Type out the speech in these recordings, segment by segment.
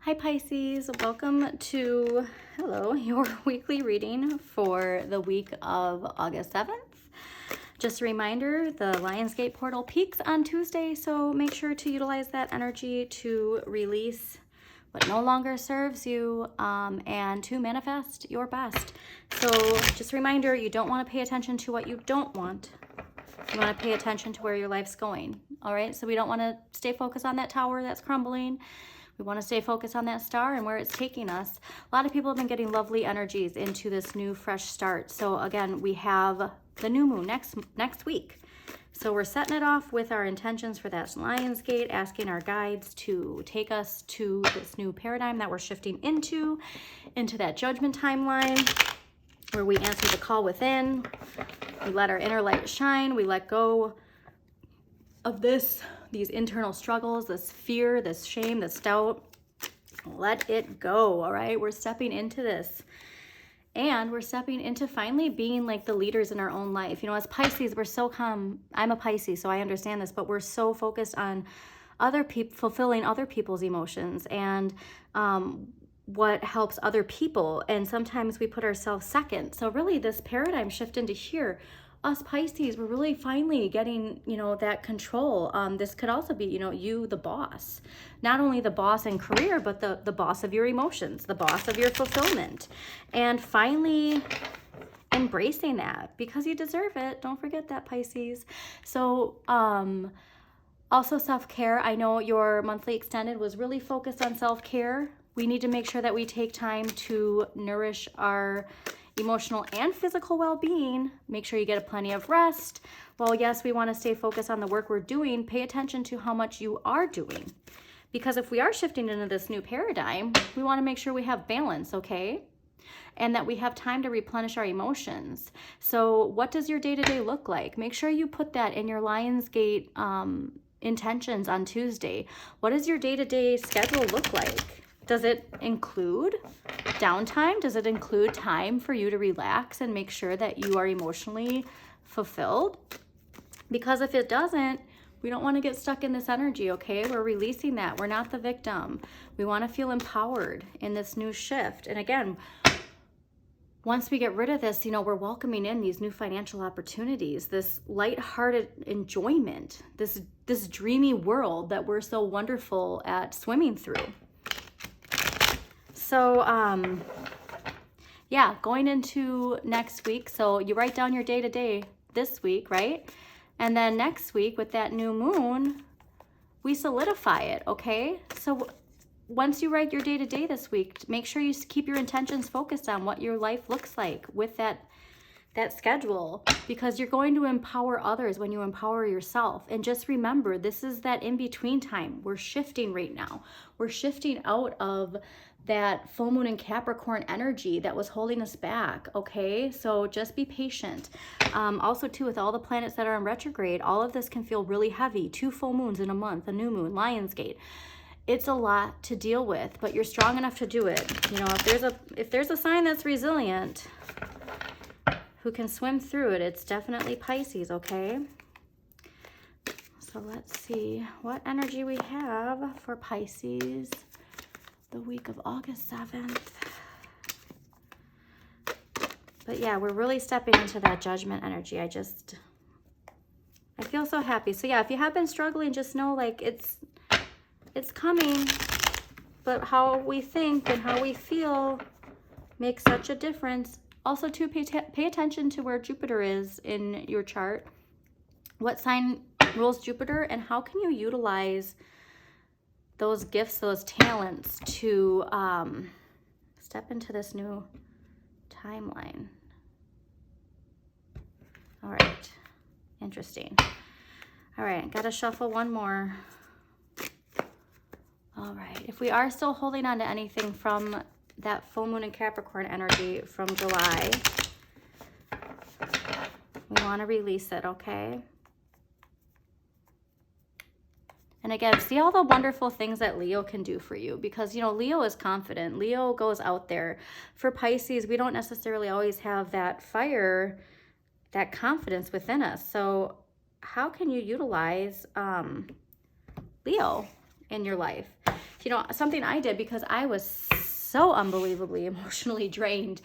Hi Pisces, welcome to, your weekly reading for the week of August 7th. Just a reminder, the Lionsgate portal peaks on Tuesday, so make sure to utilize that energy to release what no longer serves you and to manifest your best. So just a reminder, you don't want to pay attention to what you don't want. You want to pay attention to where your life's going, all right? So we don't want to stay focused on that tower that's crumbling. We want to stay focused on that star and where it's taking us. A lot of people have been getting lovely energies into this new fresh start. So again, we have the new moon next week. So we're setting it off with our intentions for that Lionsgate, asking our guides to take us to this new paradigm that we're shifting into that judgment timeline where we answer the call within. We let our inner light shine. We let go of these internal struggles, this fear, this shame, this doubt. Let it go, all right? We're stepping into this. And we're stepping into finally being like the leaders in our own life. You know, as Pisces, we're so I'm a Pisces, so I understand this, but we're so focused on other people, fulfilling other people's emotions and what helps other people. And sometimes we put ourselves second. So really this paradigm shift into here, us Pisces, we're really finally getting, that control. This could also be, you, the boss, not only the boss in career, but the boss of your emotions, the boss of your fulfillment, and finally embracing that because you deserve it. Don't forget that, Pisces. So, also self-care. I know your monthly extended was really focused on self-care. We need to make sure that we take time to nourish our emotional and physical well-being. Make sure you get plenty of rest. Well, yes, we want to stay focused on the work we're doing. Pay attention to how much you are doing. Because if we are shifting into this new paradigm, we want to make sure we have balance, okay? And that we have time to replenish our emotions. So what does your day-to-day look like? Make sure you put that in your Lionsgate intentions on Tuesday. What does your day-to-day schedule look like? Does it include downtime? Does it include time for you to relax and make sure that you are emotionally fulfilled? Because if it doesn't, we don't want to get stuck in this energy, okay? We're releasing that. We're not the victim. We want to feel empowered in this new shift. And again, once we get rid of this, we're welcoming in these new financial opportunities, this lighthearted enjoyment, this dreamy world that we're so wonderful at swimming through. So, going into next week, so you write down your day-to-day this week, right? And then next week with that new moon, we solidify it, okay? So once you write your day-to-day this week, make sure you keep your intentions focused on what your life looks like with that schedule, because you're going to empower others when you empower yourself. And just remember, this is that in-between time. We're shifting right now. We're shifting out of that full moon in Capricorn energy that was holding us back, okay? So just be patient. Also, too, with all the planets that are in retrograde, all of this can feel really heavy. 2 full moons in a month, a new moon, Lionsgate. It's a lot to deal with, but you're strong enough to do it. If there's a sign that's resilient, who can swim through it, it's definitely Pisces, okay? So let's see what energy we have for Pisces the week of August 7th. But yeah, we're really stepping into that judgment energy. I feel so happy. So yeah, if you have been struggling, just know like it's coming, but how we think and how we feel makes such a difference. Also, too, pay attention to where Jupiter is in your chart. What sign rules Jupiter, and how can you utilize those gifts, those talents to step into this new timeline? All right, interesting. All right, gotta shuffle one more. All right, if we are still holding on to anything from that full moon in Capricorn energy from July, we want to release it, okay? And again, see all the wonderful things that Leo can do for you, because, Leo is confident. Leo goes out there. For Pisces, we don't necessarily always have that fire, that confidence within us. So how can you utilize Leo in your life? If you know, something I did because I was so unbelievably emotionally drained.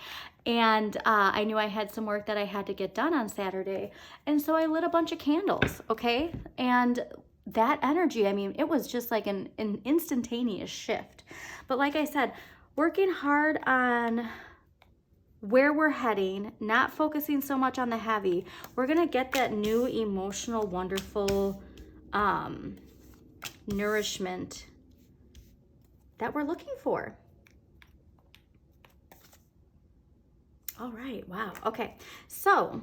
And I knew I had some work that I had to get done on Saturday. And so I lit a bunch of candles, okay? And that energy, I mean, it was just like an instantaneous shift. But like I said, working hard on where we're heading, not focusing so much on the heavy, we're gonna get that new emotional, wonderful nourishment that we're looking for. All right, wow, okay. So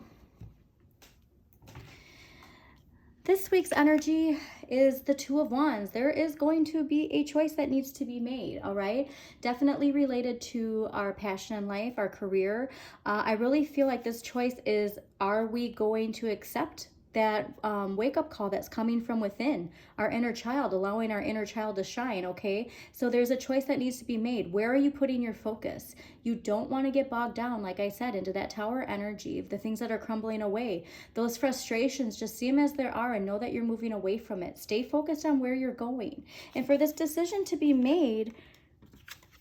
this week's energy is the Two of Wands. There is going to be a choice that needs to be made, all right? Definitely related to our passion in life, our career. I really feel like this choice is, are we going to accept that wake-up call that's coming from within, our inner child, allowing our inner child to shine, okay? So there's a choice that needs to be made. Where are you putting your focus? You don't want to get bogged down, like I said, into that tower energy, the things that are crumbling away. Those frustrations, just see them as they are and know that you're moving away from it. Stay focused on where you're going. And for this decision to be made,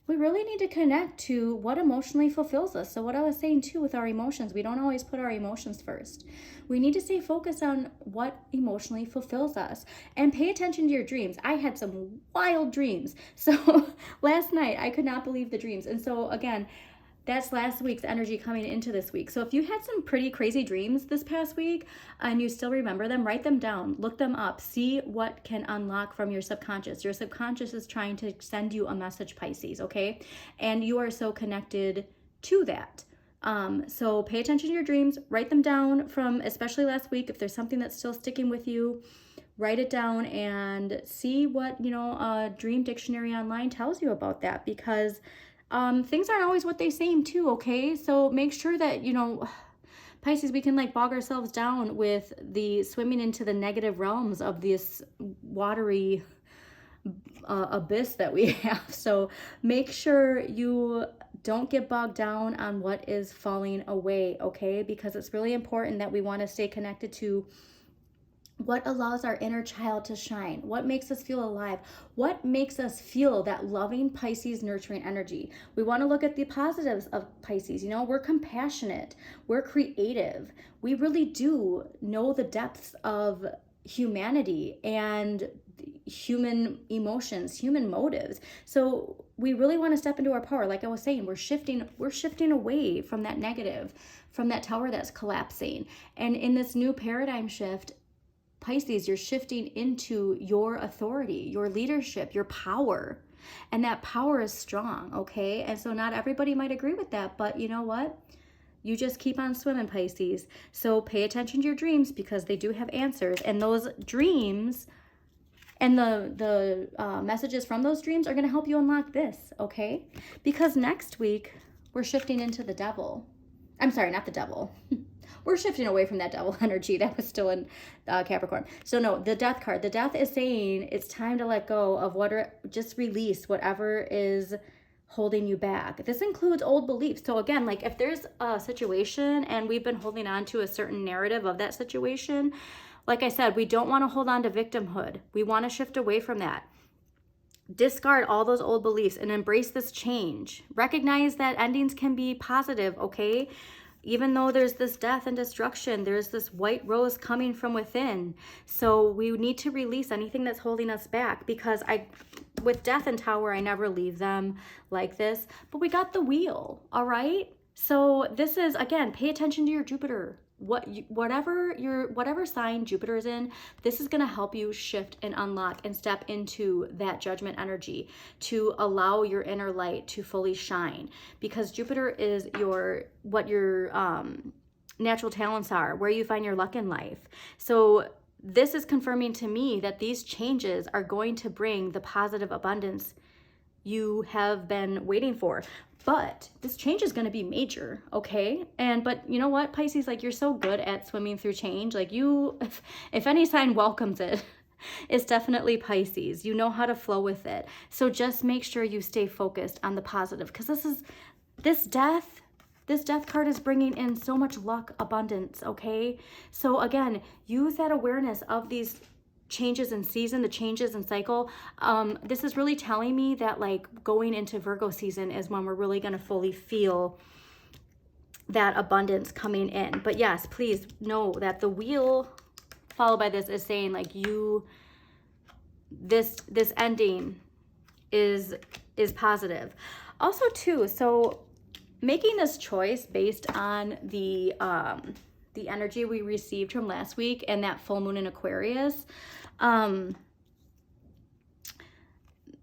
we really need to connect to what emotionally fulfills us. So what I was saying too with our emotions, we don't always put our emotions first. We need to stay focused on what emotionally fulfills us and pay attention to your dreams. I had some wild dreams. So last night I could not believe the dreams. And so again, that's last week's energy coming into this week. So if you had some pretty crazy dreams this past week and you still remember them, write them down, look them up, see what can unlock from your subconscious. Your subconscious is trying to send you a message, Pisces, okay? And you are so connected to that. So pay attention to your dreams, write them down from especially last week. If there's something that's still sticking with you, write it down and see what, you know, a dream dictionary online tells you about that, because things aren't always what they seem too, okay? So make sure that, you know, Pisces, we can like bog ourselves down with the swimming into the negative realms of this watery abyss that we have. So make sure you don't get bogged down on what is falling away, okay? Because it's really important that we want to stay connected to what allows our inner child to shine, what makes us feel alive, what makes us feel that loving Pisces nurturing energy. We want to look at the positives of Pisces. You know, we're compassionate, we're creative, we really do know the depths of humanity and human emotions, human motives. So we really want to step into our power. Like I was saying, we're shifting away from that negative, from that tower that's collapsing. And in this new paradigm shift, Pisces, you're shifting into your authority, your leadership, your power. And that power is strong, okay? And so not everybody might agree with that, but you know what? You just keep on swimming, Pisces. So pay attention to your dreams because they do have answers. And those dreams and the messages from those dreams are going to help you unlock this, okay? Because next week, we're shifting into the devil. I'm sorry, not the devil. We're shifting away from that devil energy that was still in Capricorn. So no, the death card. The death is saying it's time to let go of just release whatever is holding you back. This includes old beliefs. So again, like if there's a situation and we've been holding on to a certain narrative of that situation, like I said, we don't want to hold on to victimhood. We want to shift away from that. Discard all those old beliefs and embrace this change. Recognize that endings can be positive, okay? Even though there's this death and destruction, there's this white rose coming from within. So we need to release anything that's holding us back, because with death and tower, I never leave them like this, but we got the wheel, all right? So this is, again, pay attention to your Jupiter. Whatever sign Jupiter is in, this is going to help you shift and unlock and step into that judgment energy to allow your inner light to fully shine, because Jupiter is what your natural talents are, where you find your luck in life. So this is confirming to me that these changes are going to bring the positive abundance you have been waiting for. But this change is going to be major, okay? But you know what, Pisces, like you're so good at swimming through change. Like if any sign welcomes it, it's definitely Pisces. You know how to flow with it. So just make sure you stay focused on the positive, because this death card is bringing in so much luck, abundance, okay? So again, use that awareness of these changes in season, the changes in cycle, this is really telling me that like going into Virgo season is when we're really going to fully feel that abundance coming in. But yes, please know that the wheel followed by this is saying like this ending is positive. Also too, so making this choice based on the energy we received from last week and that full moon in Aquarius,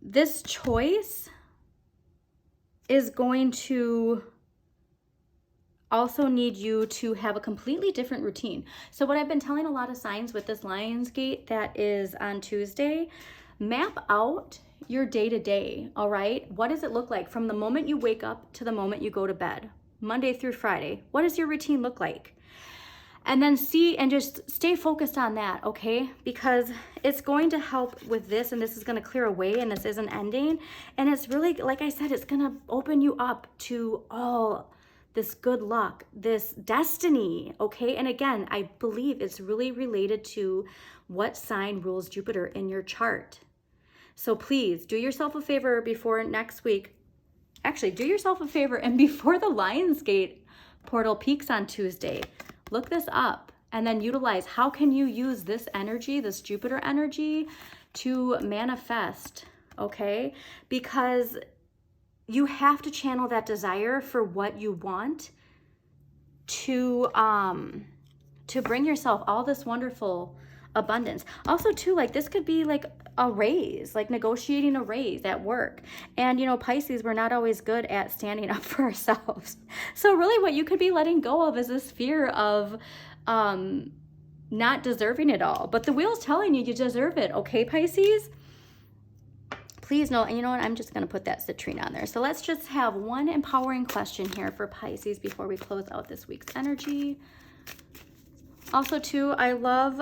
this choice is going to also need you to have a completely different routine. So what I've been telling a lot of signs with this Lionsgate that is on Tuesday, map out your day-to-day, all right? What does it look like from the moment you wake up to the moment you go to bed, Monday through Friday? What does your routine look like? And then see and just stay focused on that, okay? Because it's going to help with this, and this is going to clear away, and this isn't ending. And it's really, like I said, it's going to open you up to all this good luck, this destiny, okay? And again, I believe it's really related to what sign rules Jupiter in your chart. So please do yourself a favor before next week. Actually, do yourself a favor, and before the Lionsgate portal peaks on Tuesday, look this up and then utilize how can you use this energy, this Jupiter energy, to manifest, okay? Because you have to channel that desire for what you want to bring yourself all this wonderful abundance. Also too, like this could be like a raise, like negotiating a raise at work. And you know, Pisces, we're not always good at standing up for ourselves. So really what you could be letting go of is this fear of not deserving it all. But the wheel's telling you deserve it, okay, Pisces? Please know, and you know what, I'm just going to put that citrine on there. So let's just have one empowering question here for Pisces before we close out this week's energy. Also too, I love,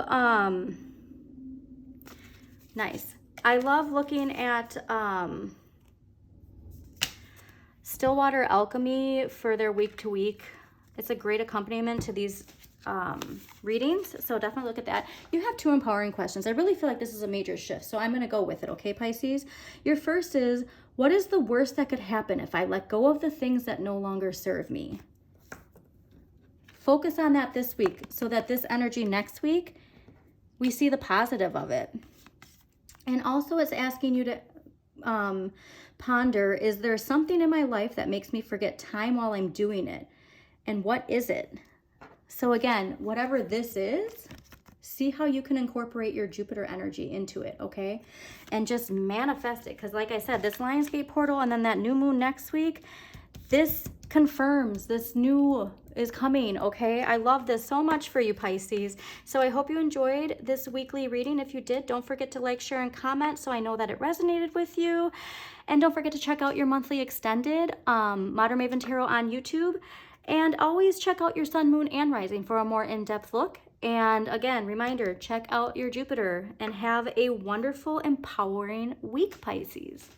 nice. I love looking at Stillwater Alchemy for their week-to-week. It's a great accompaniment to these readings, so definitely look at that. You have two empowering questions. I really feel like this is a major shift, so I'm going to go with it, okay, Pisces? Your first is, what is the worst that could happen if I let go of the things that no longer serve me? Focus on that this week so that this energy next week, we see the positive of it. And also it's asking you to ponder, is there something in my life that makes me forget time while I'm doing it? And what is it? So again, whatever this is, see how you can incorporate your Jupiter energy into it, okay? And just manifest it. Because like I said, this Lionsgate portal and then that new moon next week, this confirms this new is coming, okay? I love this so much for you, Pisces. So I hope you enjoyed this weekly reading. If you did, don't forget to like, share, and comment so I know that it resonated with you. And don't forget to check out your monthly extended Modern Maven Tarot on YouTube. And always check out your sun, moon, and rising for a more in-depth look. And again, reminder, check out your Jupiter and have a wonderful, empowering week, Pisces.